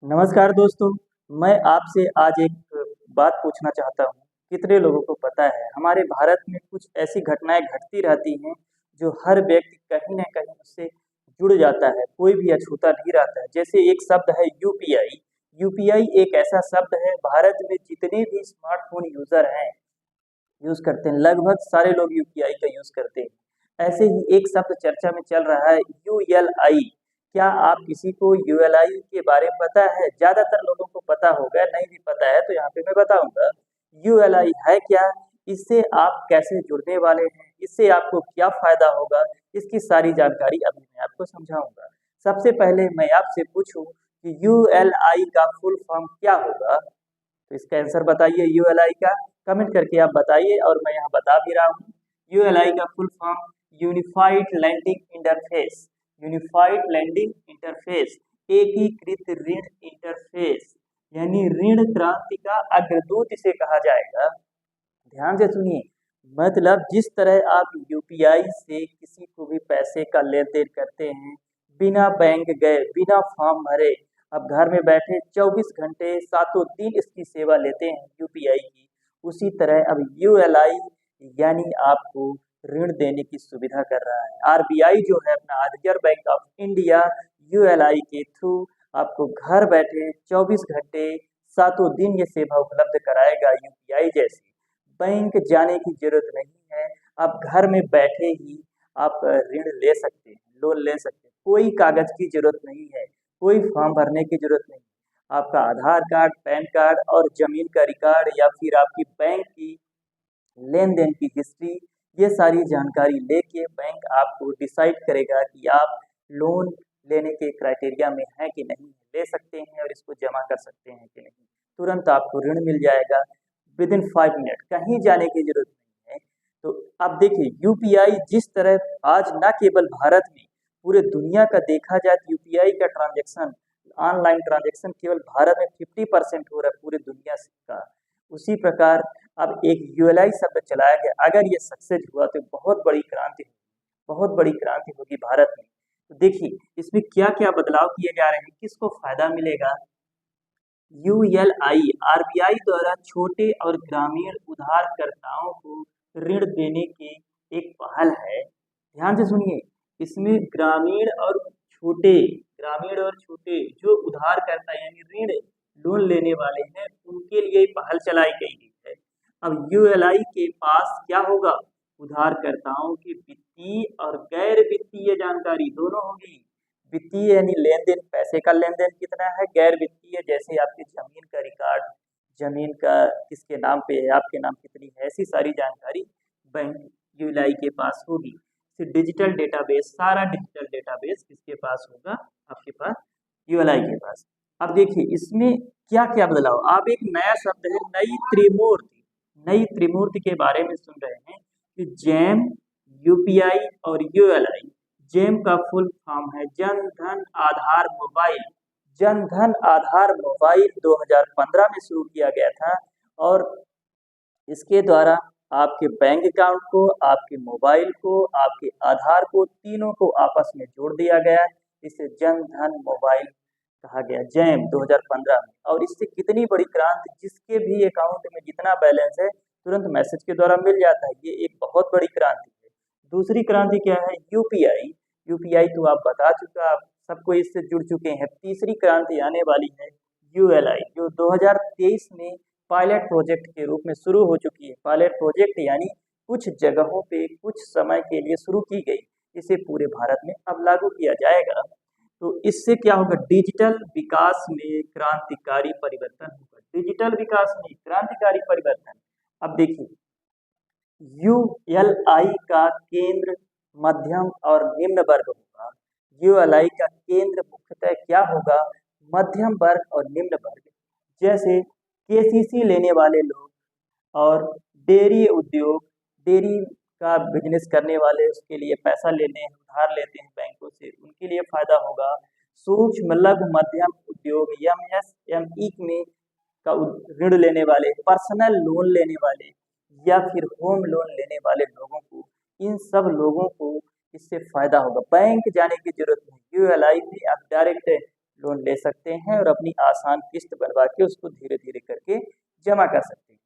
नमस्कार दोस्तों। मैं आपसे आज एक बात पूछना चाहता हूँ। कितने लोगों को पता है हमारे भारत में कुछ ऐसी घटनाएं घटती रहती हैं जो हर व्यक्ति कहीं ना कहीं उससे जुड़ जाता है, कोई भी अछूता नहीं रहता है। जैसे एक शब्द है यूपीआई। यूपीआई एक ऐसा शब्द है, भारत में जितने भी स्मार्टफोन यूजर हैं यूज करते हैं, लगभग सारे लोग यूपीआई का यूज करते हैं। ऐसे ही एक शब्द चर्चा में चल रहा है, यूएलआई। क्या आप किसी को यूएलआई के बारे में पता है? ज्यादातर लोगों को पता होगा, नहीं भी पता है तो यहाँ पे मैं बताऊंगा यूएलआई है क्या, इससे आप कैसे जुड़ने वाले हैं, इससे आपको क्या फायदा होगा, इसकी सारी जानकारी अभी मैं आपको समझाऊंगा। सबसे पहले मैं आपसे पूछूं कि यूएलआई का फुल फॉर्म क्या होगा, तो इसका आंसर बताइए यूएलआई का। कमेंट करके आप बताइए और मैं यहाँ बता भी रहा हूँ। यूएलआई का full form unified landing interface. Unified landing interface, एकीकृत ऋण इंटरफेस, यानी ऋण क्रांति का अग्रदूत इसे कहा जाएगा। ध्यान से सुनिए, मतलब जिस तरह आप यूपीआई से किसी को भी पैसे का लेन देन करते हैं, बिना बैंक गए, बिना फॉर्म भरे, अब घर में बैठे 24 घंटे सातों दिन इसकी सेवा लेते हैं यूपीआई की, उसी तरह अब यूएलआई यानी आपको ऋण देने की सुविधा कर रहा है। आरबीआई जो है अपना reserve bank of India, ULI के थ्रू आपको घर बैठे 24 घंटे सातों दिन ये सेवा उपलब्ध कराएगा। यूपीआई जैसी बैंक जाने की जरूरत नहीं है, आप घर में बैठे ही आप ऋण ले सकते हैं, लोन ले सकते हैं। कोई कागज की जरूरत नहीं है, कोई फॉर्म भरने की जरूरत नहीं। आपका आधार कार्ड, पैन कार्ड और जमीन का रिकॉर्ड या फिर आपकी बैंक की लेन देन की हिस्ट्री, ये सारी जानकारी लेके बैंक आपको डिसाइड करेगा कि आप लोन लेने के क्राइटेरिया में हैं कि नहीं, ले सकते हैं और इसको जमा कर सकते हैं कि नहीं। तुरंत आपको ऋण मिल जाएगा विद इन 5 मिनट, कहीं जाने की जरूरत नहीं है। तो आप देखिए यूपीआई जिस तरह आज ना केवल भारत में, पूरे दुनिया का देखा जाए तो यूपीआई का ट्रांजेक्शन, ऑनलाइन ट्रांजेक्शन केवल भारत में 50% हो रहा है पूरे दुनिया का। उसी प्रकार अब एक यूएलआई शब्द चलाया गया, अगर ये सक्सेस हुआ तो बहुत बड़ी क्रांति होगी, बहुत बड़ी क्रांति होगी भारत में। तो देखिए इसमें क्या क्या बदलाव किए जा रहे हैं, किसको फायदा मिलेगा। यूएलआई आरबीआई द्वारा छोटे और ग्रामीण उधारकर्ताओं को ऋण देने की एक पहल है। ध्यान से सुनिए, इसमें ग्रामीण और छोटे जो उधारकर्ता यानी ऋण लोन लेने वाले हैं उनके लिए पहल चलाई गई है। अब यूएलआई के पास क्या होगा, उधारकर्ताओं की वित्तीय और गैर वित्तीय जानकारी दोनों होगी। वित्तीय यानी लेन देन, पैसे का लेन देन कितना है, गैर वित्तीय जैसे आपकी जमीन का रिकॉर्ड, जमीन का किसके नाम पे है, आपके नाम कितनी है, ऐसी सारी जानकारी बैंक यूएलआई के पास होगी। फिर डिजिटल डेटाबेस, सारा डिजिटल डेटाबेस किसके पास होगा, आपके पास, यूएलआई के पास। अब देखिए इसमें क्या क्या बदलाव, अब एक नया शब्द है नई त्रिमूर्ति। नई त्रिमूर्ति के बारे में सुन रहे हैं कि जैम, यूपीआई और यूएलआई। जेम का फुल फॉर्म है जन धन आधार मोबाइल। जन धन आधार मोबाइल 2015 में शुरू किया गया था और इसके द्वारा आपके बैंक अकाउंट को, आपके मोबाइल को, आपके आधार को, तीनों को आपस में जोड़ दिया गया। इसे जन धन मोबाइल कहा गया, जैम 2015 में। और इससे कितनी बड़ी क्रांति, जिसके भी अकाउंट में जितना बैलेंस है तुरंत मैसेज के द्वारा मिल जाता है, ये एक बहुत बड़ी क्रांति है। दूसरी क्रांति क्या है, यूपीआई। यूपीआई तो आप बता चुका, आप सबको इससे जुड़ चुके हैं। तीसरी क्रांति आने वाली है यूएलआई, जो 2023 में पायलट प्रोजेक्ट के रूप में शुरू हो चुकी है। पायलट प्रोजेक्ट यानी कुछ जगहों पे कुछ समय के लिए शुरू की गई, इसे पूरे भारत में अब लागू किया जाएगा। तो इससे क्या होगा, डिजिटल विकास में क्रांतिकारी परिवर्तन होगा। डिजिटल विकास में क्रांतिकारी परिवर्तन। अब देखिए यूएलआई का केंद्र मध्यम और निम्न वर्ग होगा। यूएलआई का केंद्र मुख्यतः क्या होगा, मध्यम वर्ग और निम्न वर्ग, जैसे केसीसी लेने वाले लोग और डेयरी उद्योग, डेयरी का बिजनेस करने वाले, उसके लिए पैसा लेने उधार लेते हैं बैंकों से, उनके लिए फायदा होगा। सूक्ष्म लघु मध्यम उद्योग एमएसएमई में का ऋण लेने वाले, पर्सनल लोन लेने वाले या फिर होम लोन लेने वाले लोगों को, इन सब लोगों को इससे फायदा होगा। बैंक जाने की जरूरत नहीं, यूएलआई में आप डायरेक्ट लोन ले सकते हैं और अपनी आसान किस्त बनवा के उसको धीरे धीरे करके जमा कर सकते हैं।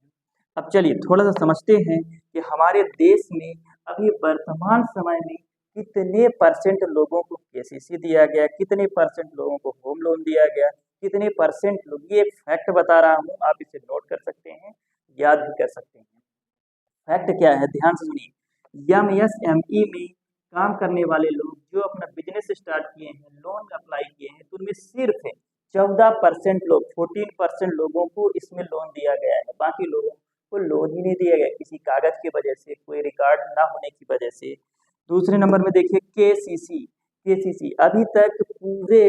अब चलिए थोड़ा सा समझते हैं कि हमारे देश में अभी वर्तमान समय में कितने परसेंट लोगों को केसीसी दिया गया, कितने परसेंट लोगों को होम लोन दिया गया, कितने परसेंट लोग, ये एक फैक्ट बता रहा हूँ, आप इसे नोट कर सकते हैं, याद भी कर सकते हैं। फैक्ट क्या है, ध्यान से सुनिए। एमएसएमई में काम करने वाले लोग जो अपना बिजनेस स्टार्ट किए हैं, लोन अप्लाई किए हैं, तो उनमें सिर्फ 14% लोग, 14% लोगों को इसमें लोन दिया गया है। बाकी लोगों को लोन ही नहीं दिया गया, किसी कागज की वजह से, कोई रिकॉर्ड ना होने की वजह से। दूसरे नंबर में देखिए केसीसी अभी तक पूरे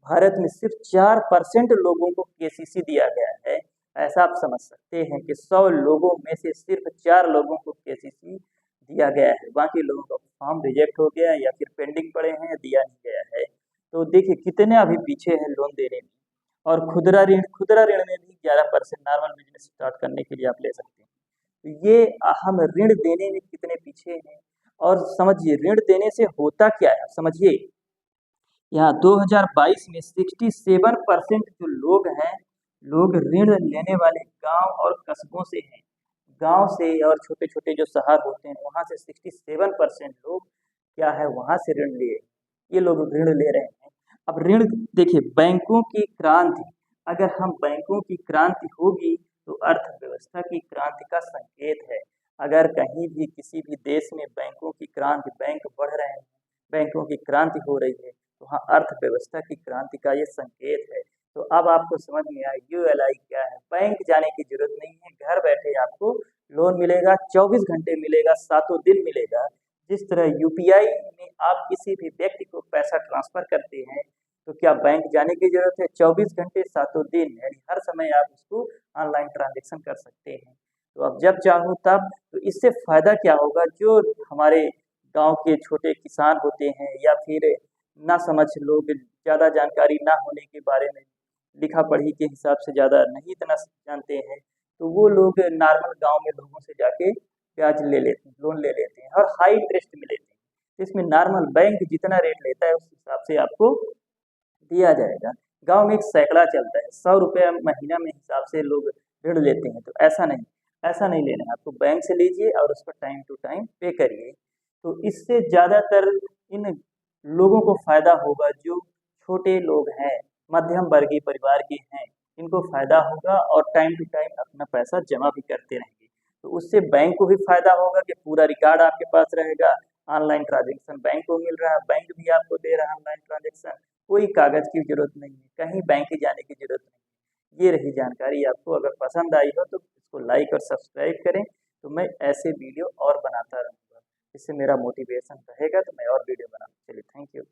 भारत में सिर्फ 4% लोगों को केसीसी दिया गया है। ऐसा आप समझ सकते हैं कि 100 लोगों में से सिर्फ 4 लोगों को केसीसी दिया गया है, बाकी लोगों का फॉर्म रिजेक्ट हो गया या फिर पेंडिंग पड़े हैं, दिया नहीं गया है। तो देखिए कितने अभी पीछे हैं लोन देने में। और खुदरा ऋण में भी 11% नॉर्मल बिजनेस स्टार्ट करने के लिए आप ले सकते हैं। तो ये हम ऋण देने में कितने पीछे हैं। और समझिए ऋण देने से होता क्या है, समझिए। यहाँ 2022 में 67% जो लोग हैं, लोग ऋण लेने वाले गांव और कस्बों से हैं। गांव से और छोटे छोटे जो शहर होते हैं वहां से 67% लोग क्या है, वहां से ऋण लिए, ये लोग ऋण ले रहे हैं। अब ऋण देखिए, बैंकों की क्रांति, अगर हम बैंकों की क्रांति होगी तो अर्थव्यवस्था की क्रांति का संकेत है। अगर कहीं भी किसी भी देश में बैंकों की क्रांति, बैंक बढ़ रहे हैं, बैंकों की क्रांति हो रही है, तो हाँ अर्थव्यवस्था की क्रांति का ये संकेत है। तो अब आपको समझ में आया यूएलआई क्या है। बैंक जाने की जरूरत नहीं है, घर बैठे आपको लोन मिलेगा, 24 घंटे मिलेगा, 7 दिन मिलेगा। जिस तरह यूपीआई में आप किसी भी व्यक्ति को पैसा ट्रांसफर करते हैं, तो क्या बैंक जाने की जरूरत है? 24 घंटे 7 दिन, यानी हर समय आप उसको ऑनलाइन ट्रांजेक्शन कर सकते हैं। तो अब जब चाहो तब, तो इससे फायदा क्या होगा, जो हमारे गांव के छोटे किसान होते हैं या फिर ना समझ लोग, ज़्यादा जानकारी ना होने के बारे में, लिखा पढ़ी के हिसाब से ज़्यादा नहीं इतना जानते हैं, तो वो लोग नॉर्मल गांव में लोगों से जाके ब्याज ले लेते हैं, लोन ले लेते हैं और हाई इंटरेस्ट में लेते हैं। इसमें नॉर्मल बैंक जितना रेट लेता है उस हिसाब से आपको दिया जाएगा। गांव में एक सैकड़ा चलता है, 100 रुपये महीना में हिसाब से लोग ऋण लेते हैं। तो ऐसा नहीं लेना है आपको, बैंक से लीजिए और उसको टाइम टू टाइम पे करिए। तो इससे ज़्यादातर इन लोगों को फायदा होगा, जो छोटे लोग हैं, मध्यम वर्गीय परिवार के हैं, इनको फायदा होगा और टाइम टू टाइम अपना पैसा जमा भी करते रहेंगे। तो उससे बैंक को भी फायदा होगा कि पूरा रिकॉर्ड आपके पास रहेगा, ऑनलाइन ट्रांजेक्शन बैंक को मिल रहा है, बैंक भी आपको दे रहा है ऑनलाइन ट्रांजेक्शन, कोई कागज की जरूरत नहीं है, कहीं बैंक जाने की जरूरत नहीं। ये रही जानकारी। आपको अगर पसंद आई हो तो इसको लाइक और सब्सक्राइब करें, तो मैं ऐसे वीडियो और बनाता रहूँगा। इससे मेरा मोटिवेशन रहेगा तो मैं और वीडियो बनाऊँ। चलिए, थैंक यू।